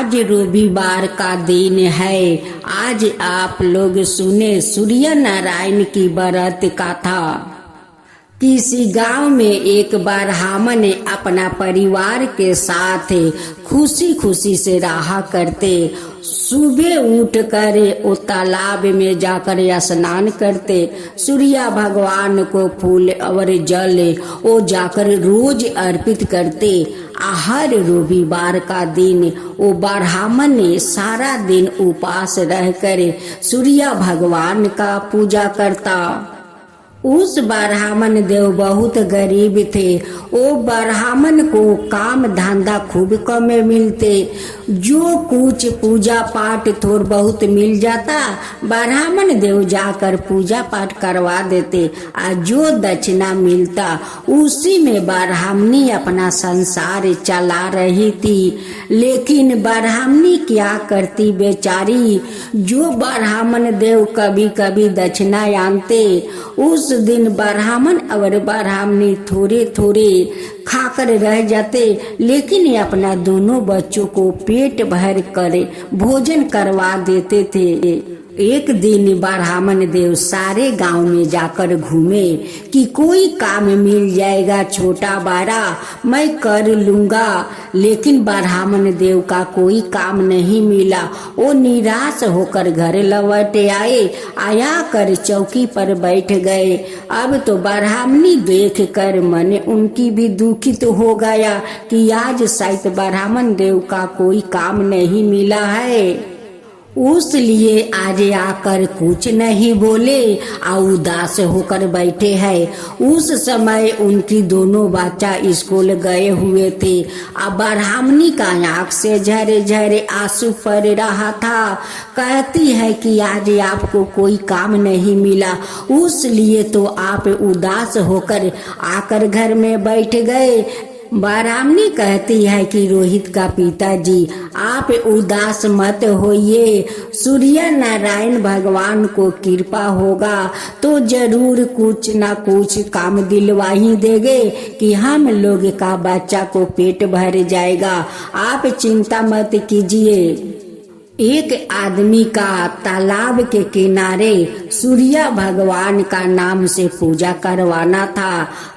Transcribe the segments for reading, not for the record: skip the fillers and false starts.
आज रविवार का दिन है। आज आप लोग सुने सूर्य नारायण की व्रत कथा। किसी गांव में एक ब्राह्मण अपना परिवार के साथ खुशी खुशी से रहा करते। सुबह उठकर वो तालाब में जाकर स्नान करते। सूर्य भगवान को फूल और जल वो जाकर रोज अर्पित करते। हर रविवार का दिन वो ब्राह्मण सारा दिन उपवास रहकर सूर्य भगवान का पूजा करता। उस ब्राह्मण देव बहुत गरीब थे। वो ब्राह्मण को काम धंधा खूब कम मिलते। जो कुछ पूजा पाठ थोड़ा बहुत मिल जाता, ब्राह्मण देव जाकर पूजा पाठ करवा देते। और जो दक्षिणा मिलता उसी में ब्राह्मणी अपना संसार चला रही थी। लेकिन ब्राह्मणी क्या करती बेचारी, जो ब्राह्मण देव कभी कभी दक्षिणा आनते, उस दिन ब्राह्मण और ब्राह्मणी थोड़े थोड़े खाकर रह जाते। लेकिन अपना दोनों बच्चों को पेट भर कर भोजन करवा देते थे। एक दिन ब्राह्मण देव सारे गांव में जाकर घूमे कि कोई काम मिल जाएगा छोटा बड़ा मैं कर लूंगा। लेकिन ब्राह्मण देव का कोई काम नहीं मिला। वो निराश होकर घर लौट आए। आया कर चौकी पर बैठ गए। अब तो ब्राह्मणी देख कर मन उनकी भी दुखित हो गया कि आज शायद ब्राह्मण देव का कोई काम नहीं मिला है। उस लिए आज आकर कुछ नहीं बोले और उदास होकर बैठे हैं। उस समय उनकी दोनों बच्चा स्कूल गए हुए थे। अब ब्राह्मणी का आंख से झरे झरे आंसू पड़ रहा था। कहती है कि आज आपको कोई काम नहीं मिला, उस लिए तो आप उदास होकर आकर घर में बैठ गए। ब्राह्मणी कहती है कि रोहित का पिताजी आप उदास मत होइए। सूर्य नारायण भगवान को कृपा होगा तो जरूर कुछ ना कुछ काम दिलवा ही देंगे कि हम लोग का बच्चा को पेट भर जाएगा। आप चिंता मत कीजिए। एक आदमी का तालाब के किनारे सूर्य भगवान का नाम से पूजा करवाना था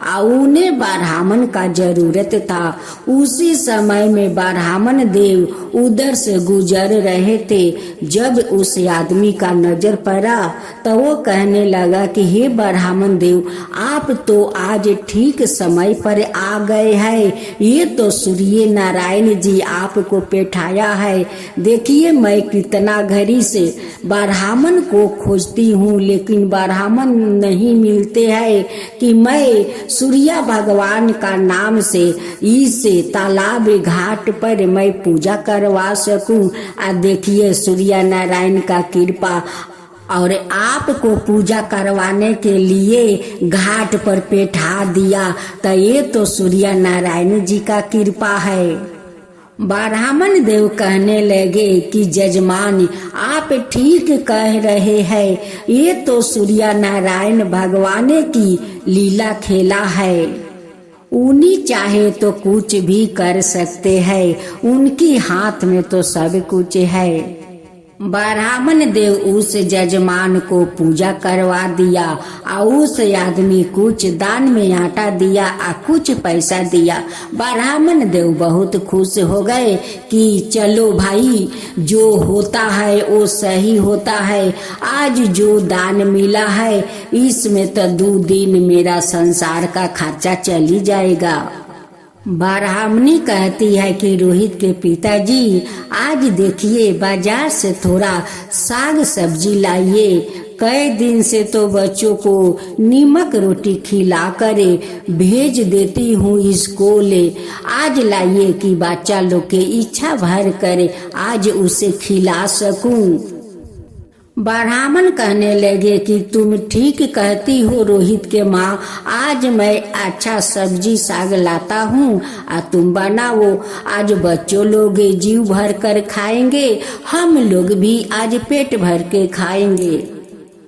और उन्हें ब्राह्मण का जरूरत था। उसी समय में ब्राह्मण देव उधर से गुजर रहे थे। जब उस आदमी का नजर पड़ा तो वो कहने लगा कि हे ब्राह्मण देव, आप तो आज ठीक समय पर आ गए हैं। ये तो सूर्य नारायण जी आपको पेठाया है। देखिए मैं कितना घड़ी से ब्राह्मण को खोजती हूँ, लेकिन ब्राह्मण नहीं मिलते हैं कि मैं सूर्य भगवान का नाम से इस तालाब घाट पर मैं पूजा करवा सकूं। देखिए सूर्य नारायण का कृपा और आपको पूजा करवाने के लिए घाट पर बैठा दिया, तो ये तो सूर्य नारायण जी का कृपा है। ब्राह्मण देव कहने लगे कि जजमान आप ठीक कह रहे हैं। ये तो सूर्य नारायण भगवान की लीला खेला है। उन्हीं चाहे तो कुछ भी कर सकते हैं। उनकी हाथ में तो सब कुछ है। ब्राह्मण देव उस जजमान को पूजा करवा दिया और उस आदमी कुछ दान में आटा दिया और कुछ पैसा दिया। ब्राह्मण देव बहुत खुश हो गए कि चलो भाई, जो होता है वो सही होता है। आज जो दान मिला है इसमें तो 2 दिन मेरा संसार का खर्चा चली जाएगा। ब्राह्मणी कहती है कि रोहित के पिताजी आज देखिए बाजार से थोड़ा साग सब्जी लाइए। कई दिन से तो बच्चों को नीमक रोटी खिला कर भेज देती हूँ स्कूल। आज लाइए कि बच्चा लोग के इच्छा भर कर आज उसे खिला सकूं। ब्राह्मण कहने लगे कि तुम ठीक कहती हो रोहित के माँ, आज मैं अच्छा सब्जी साग लाता हूँ और तुम बनाओ। आज बच्चों लोग जीव भर कर खाएंगे, हम लोग भी आज पेट भर के खाएंगे।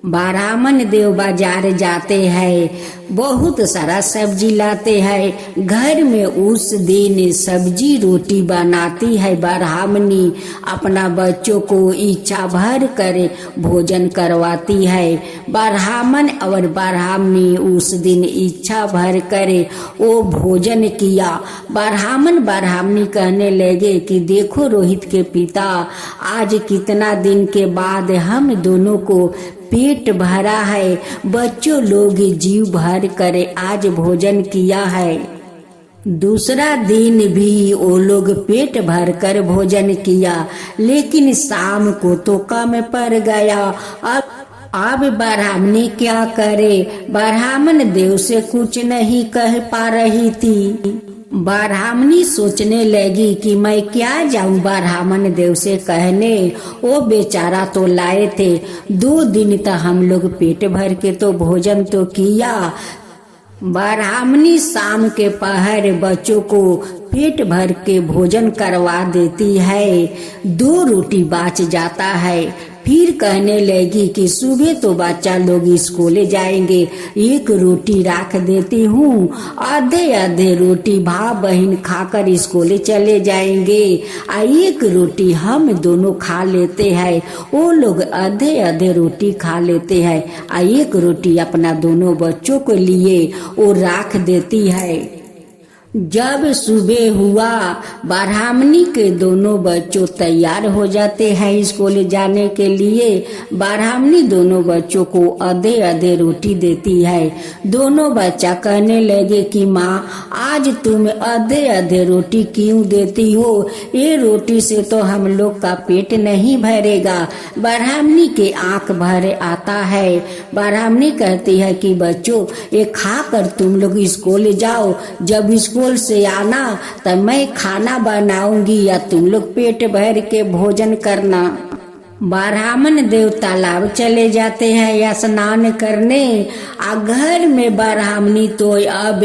ब्राह्मण देव बाजार जाते हैं, बहुत सारा सब्जी लाते हैं। घर में उस दिन सब्जी रोटी बनाती है ब्राह्मणी, अपना बच्चों को इच्छा भर कर भोजन करवाती है। ब्राह्मण और ब्राह्मणी उस दिन इच्छा भर कर वो भोजन किया। ब्राह्मण ब्राह्मणी कहने लगे कि देखो रोहित के पिता, आज कितना दिन के बाद हम दोनों को पेट भरा है, बच्चों लोग जीव भर कर आज भोजन किया है। दूसरा दिन भी वो लोग पेट भर कर भोजन किया, लेकिन शाम को तो कम पड़ गया। अब ब्राह्मणी क्या करे, ब्राह्मण देव से कुछ नहीं कह पा रही थी। ब्राह्मणी सोचने लगी कि मैं क्या जाऊं ब्राह्मण देव से कहने, वो बेचारा तो लाए थे। 2 दिन तक हम लोग पेट भर के तो भोजन तो किया। ब्राह्मणी शाम के पहर बच्चों को पेट भर के भोजन करवा देती है। 2 रोटी बच जाता है। फिर कहने लगी कि सुबह तो बच्चा लोग स्कूल जाएंगे, 1 रोटी रख देती हूँ, आधे आधे रोटी भाई बहन खाकर स्कूल चले जाएंगे, 1 रोटी हम दोनों खा लेते हैं। वो लोग आधे आधे रोटी खा लेते हैं, 1 रोटी अपना दोनों बच्चों के लिए वो रख देती है। जब सुबह हुआ, ब्राह्मणी के दोनों बच्चों तैयार हो जाते हैं स्कूल जाने के लिए। ब्राह्मणी दोनों बच्चों को आधे आधे रोटी देती है। दोनों बच्चा कहने लगे कि माँ, आज तुम आधे आधे रोटी क्यों देती हो, ये रोटी से तो हम लोग का पेट नहीं भरेगा। ब्राह्मणी के आंख भर आता है। ब्राह्मणी कहती है कि बच्चों, ये खाकर तुम लोग स्कूल जाओ, जब स्कूल से आना तब मैं खाना बनाऊंगी या तुम लोग पेट भर के भोजन करना। ब्राह्मण देव तालाब चले जाते हैं या स्नान करने। घर में ब्राह्मणी तो अब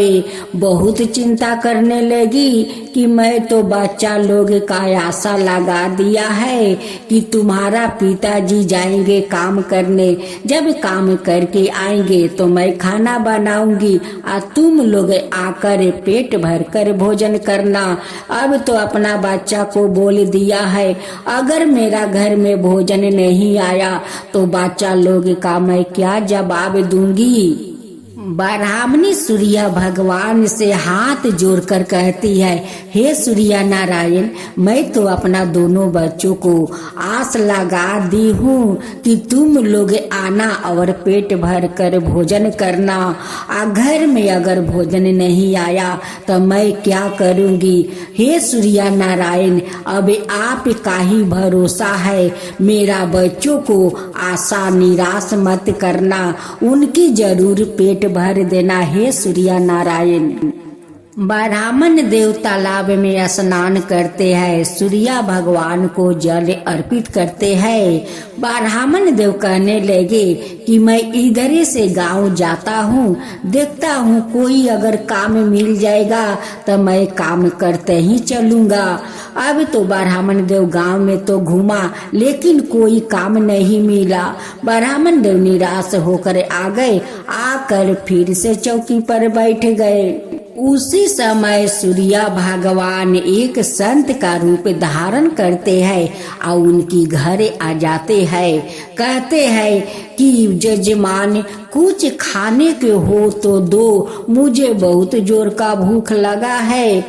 बहुत चिंता करने लगी कि मैं तो बच्चा लोग का आशा लगा दिया है कि तुम्हारा पिताजी जाएंगे काम करने, जब काम करके आएंगे तो मैं खाना बनाऊंगी और तुम लोग आकर पेट भर कर भोजन करना। अब तो अपना बच्चा को बोल दिया है, अगर मेरा घर में भोजन नहीं आया तो बच्चा लोग का मैं क्या जवाब दूंगी। ब्राह्मणी सूर्य भगवान से हाथ जोड़कर कहती है, हे सूर्य नारायण, मैं तो अपना दोनों बच्चों को आस लगा दी हूँ कि तुम लोग आना और पेट भर कर भोजन करना। घर में अगर भोजन नहीं आया तो मैं क्या करूँगी। हे सूर्य नारायण, अब आप का ही भरोसा है, मेरा बच्चों को आशा निराश मत करना, उनकी जरूर पेट भर देना। हे सूर्य नारायण। ब्राह्मण देव तालाब में स्नान करते हैं, सूर्य भगवान को जल अर्पित करते हैं। ब्राह्मण देव कहने लगे कि मैं इधर से गांव जाता हूँ, देखता हूँ कोई अगर काम मिल जाएगा तो मैं काम करते ही चलूंगा। अब तो ब्राह्मण देव गांव में तो घूमा, लेकिन कोई काम नहीं मिला। ब्राह्मण देव निराश होकर आ गए, आकर फिर से चौकी पर बैठ गए। उसी समय सूर्य भगवान एक संत का रूप धारण करते हैं और उनकी घर आ जाते हैं। कहते हैं कि जजमान, कुछ खाने के हो तो दो, मुझे बहुत जोर का भूख लगा है।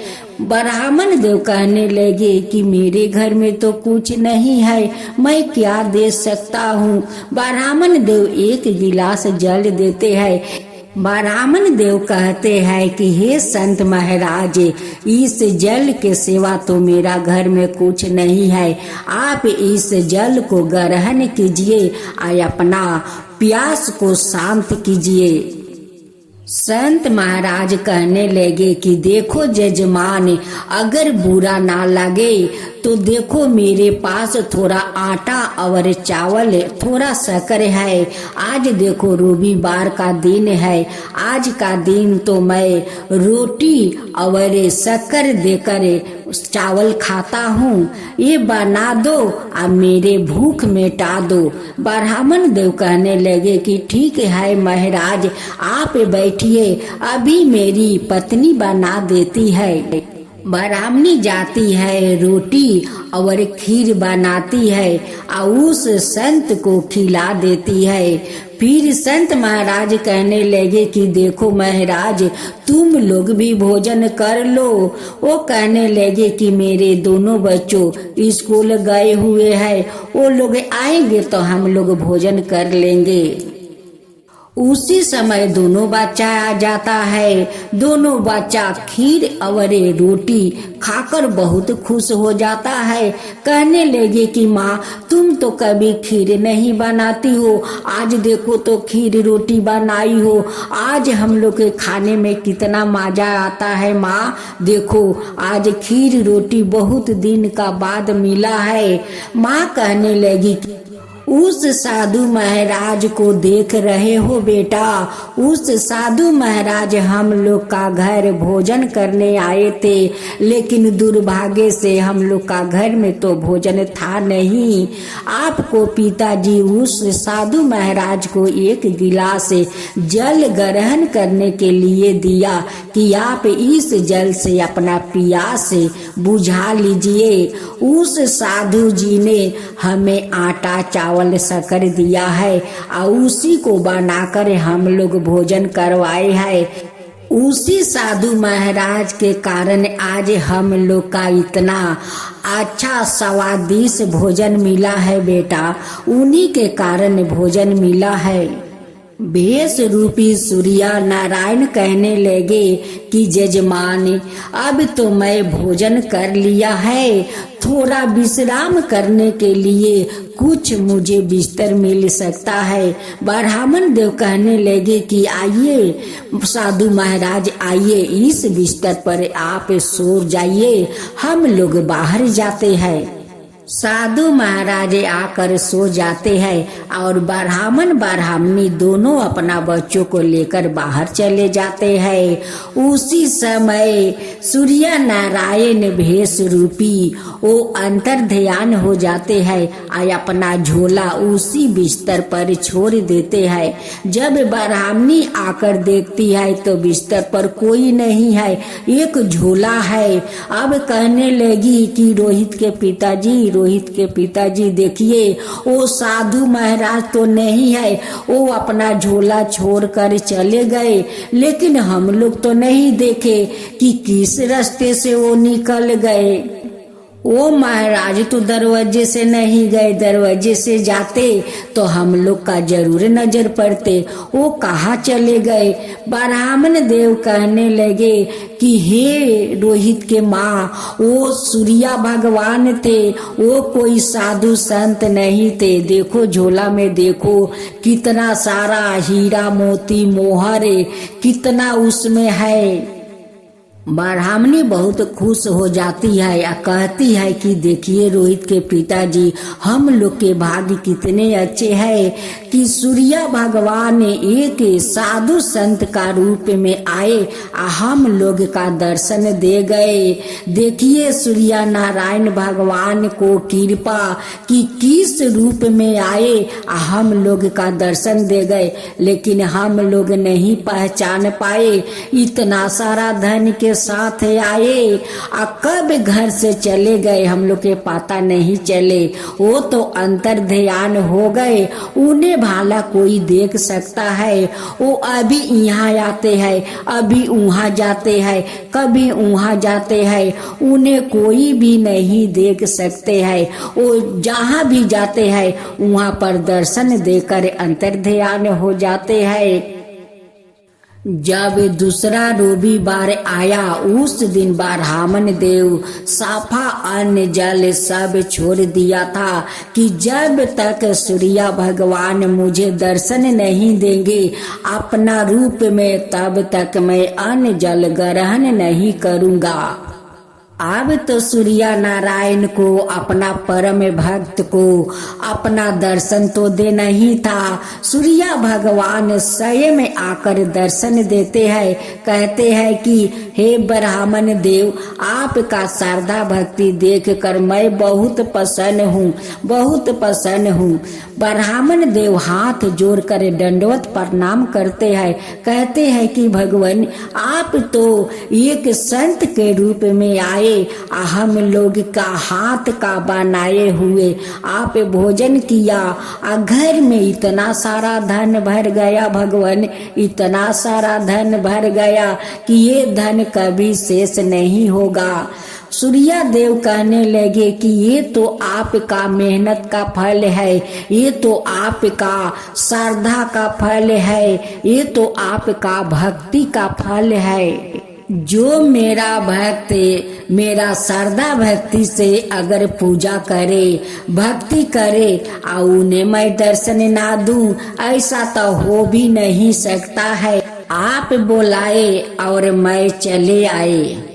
ब्राह्मण देव कहने लगे कि मेरे घर में तो कुछ नहीं है, मैं क्या दे सकता हूँ। ब्राह्मण देव एक गिलास जल देते हैं। ब्राह्मण देव कहते हैं कि हे संत महाराज, इस जल के सिवा तो मेरा घर में कुछ नहीं है, आप इस जल को ग्रहण कीजिए और अपना प्यास को शांत कीजिए। संत महाराज कहने लगे कि देखो जजमान, अगर बुरा ना लगे तो देखो मेरे पास थोड़ा आटा और चावल, थोड़ा शक्कर है। आज देखो रविवार का दिन है, आज का दिन तो मैं रोटी और शक्कर देकर चावल खाता हूँ, ये बना दो और मेरे भूख मिटा दो। ब्राह्मण देव कहने लगे कि ठीक है महाराज, आप बैठिए, अभी मेरी पत्नी बना देती है। ब्राह्मणी जाती है, रोटी और खीर बनाती है और उस संत को खिला देती है। फिर संत महाराज कहने लगे कि देखो महाराज, तुम लोग भी भोजन कर लो। वो कहने लगे कि मेरे दोनों बच्चों स्कूल गए हुए हैं, वो लोग आएंगे तो हम लोग भोजन कर लेंगे। उसी समय दोनों बच्चा आ जाता है। दोनों बच्चा खीर और रोटी खाकर बहुत खुश हो जाता है। कहने लगे कि माँ, तुम तो कभी खीर नहीं बनाती हो, आज देखो तो खीर रोटी बनाई हो। आज हम लोग के खाने में कितना मजा आता है माँ, देखो आज खीर रोटी बहुत दिन का बाद मिला है। माँ कहने लगी कि उस साधु महाराज को देख रहे हो बेटा, उस साधु महाराज हम लोग का घर भोजन करने आए थे, लेकिन दुर्भाग्य से हम लोग का घर में तो भोजन था नहीं। आपको पिताजी उस साधु महाराज को एक गिलास जल ग्रहण करने के लिए दिया कि आप इस जल से अपना प्यास बुझा लीजिए। उस साधु जी ने हमें आटा चावल शक्कर दिया है और उसी को बनाकर हम लोग भोजन करवाए हैं। उसी साधु महाराज के कारण आज हम लोग का इतना अच्छा स्वादिष्ट भोजन मिला है बेटा, उन्हीं के कारण भोजन मिला है। भेष रूपी सूर्य नारायण कहने लगे कि जजमान, अब तो मैं भोजन कर लिया है, थोड़ा विश्राम करने के लिए कुछ मुझे बिस्तर मिल सकता है। ब्राह्मण देव कहने लगे कि आइए साधु महाराज, आइए इस बिस्तर पर आप सो जाइए, हम लोग बाहर जाते हैं। साधु महाराज आकर सो जाते हैं और ब्राह्मण ब्राह्मणी दोनों अपना बच्चों को लेकर बाहर चले जाते हैं। उसी समय सूर्य नारायण भेष रूपी वो अंतर ध्यान हो जाते हैं और अपना झोला उसी बिस्तर पर छोड़ देते हैं। जब ब्राह्मणी आकर देखती है तो बिस्तर पर कोई नहीं है, एक झोला है। अब कहने लगी कि रोहित के पिताजी देखिए, वो साधु महाराज तो नहीं है, वो अपना झोला छोड़कर चले गए, लेकिन हम लोग तो नहीं देखे कि किस रास्ते से वो निकल गए। वो महाराज तो दरवाजे से नहीं गए, दरवाजे से जाते तो हम लोग का जरूर नजर पड़ते, वो कहाँ चले गए। ब्राह्मण देव कहने लगे कि हे रोहित के माँ, वो सूर्य भगवान थे, वो कोई साधु संत नहीं थे। देखो झोला में देखो कितना सारा हीरा मोती मोहर कितना उसमें है। ब्राह्मणी बहुत खुश हो जाती है या कहती है कि देखिए रोहित के पिताजी, हम लोग के भाग्य कितने अच्छे हैं कि सूर्य भगवान एक साधु संत का रूप में आए और हम लोग का दर्शन दे गए। देखिए सूर्य नारायण भगवान को कृपा कि किस रूप में आए और हम लोग का दर्शन दे गए, लेकिन हम लोग नहीं पहचान पाए। इतना सारा धन के साथ आए और कब घर से चले गए हम लोग के पता नहीं चले। वो तो अंतर ध्यान हो गए, उन्हें भाला कोई देख सकता है। वो अभी यहाँ आते हैं, अभी वहाँ जाते हैं, कभी वहाँ जाते हैं, उन्हें कोई भी नहीं देख सकते हैं। वो जहाँ भी जाते हैं वहाँ पर दर्शन देकर अंतर ध्यान हो जाते हैं। जब दूसरा रविवार आया, उस दिन ब्राह्मण देव साफा अन्न जल सब छोड़ दिया था कि जब तक सूर्य भगवान मुझे दर्शन नहीं देंगे अपना रूप में, तब तक मैं अन्न जल ग्रहण नहीं करूँगा। अब तो सूर्य नारायण को, अपना परम भक्त को अपना दर्शन तो देना ही था। सूर्य भगवान स्वयं आकर दर्शन देते हैं, कहते हैं कि हे ब्राह्मण देव, आपका श्रद्धा भक्ति देखकर मैं बहुत प्रसन्न हूँ, बहुत प्रसन्न हूँ। ब्राह्मण देव हाथ जोड़कर दंडवत प्रणाम करते हैं, कहते हैं कि भगवान आप तो एक संत के रूप में आए, हम लोग का हाथ का बनाए हुए आप भोजन किया, घर में इतना सारा धन भर गया भगवान, इतना सारा धन भर गया कि ये धन कभी शेष नहीं होगा। सूर्य देव कहने लगे कि ये तो आपका मेहनत का फल है, ये तो आपका श्रद्धा का फल है, ये तो आपका भक्ति का फल है। जो मेरा भक्त मेरा श्रद्धा भक्ति से अगर पूजा करे, भक्ति करे और उन्हें मैं दर्शन ना दूं, ऐसा तो हो भी नहीं सकता है। आप बुलाए और मैं चले आए।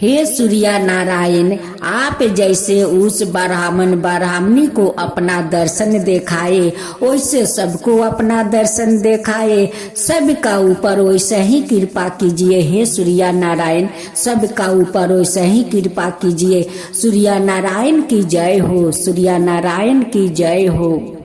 हे सूर्य नारायण, आप जैसे उस ब्राह्मणी को अपना दर्शन दिखाए, वैसे सबको अपना दर्शन दिखाए, सबका ऊपर वैसे ही कृपा कीजिए। हे सूर्य नारायण, सबका ऊपर वैसे ही कृपा कीजिए। सूर्य नारायण की जय हो, सूर्य नारायण की जय हो।